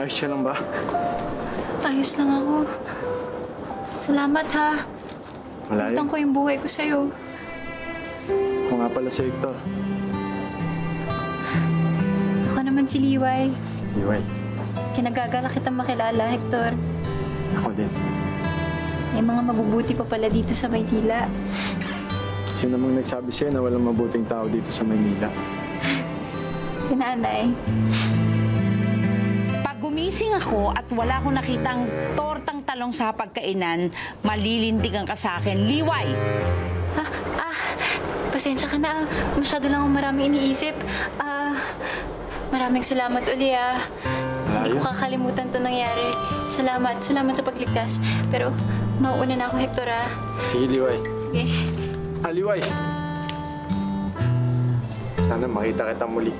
Ayos ka lang ba? Ayos lang ako. Salamat ha. Malayo. Utang ko yung buhay ko sa'yo. Ako nga pala si Hector. Ako naman si Liway. Liway. Kinagagala kitang makilala, Hector. Ako din. May mga mabubuti pa pala dito sa Maynila. Sino namang nagsabi sa'yo na walang mabuting tao dito sa Maynila? Si Nanay. Pag gumising ako at wala akong nakitang tortang talong sa pagkainan, malilintigan ka sa akin, Liway! Pasensya ka na. Masyado lang akong maraming iniisip. Maraming salamat uli Hindi ko kakalimutan to nangyari. Salamat sa pagligtas. Pero mauuna na ako, Hector Sige, Liway. Sige. Liway! Sana makita kita muli.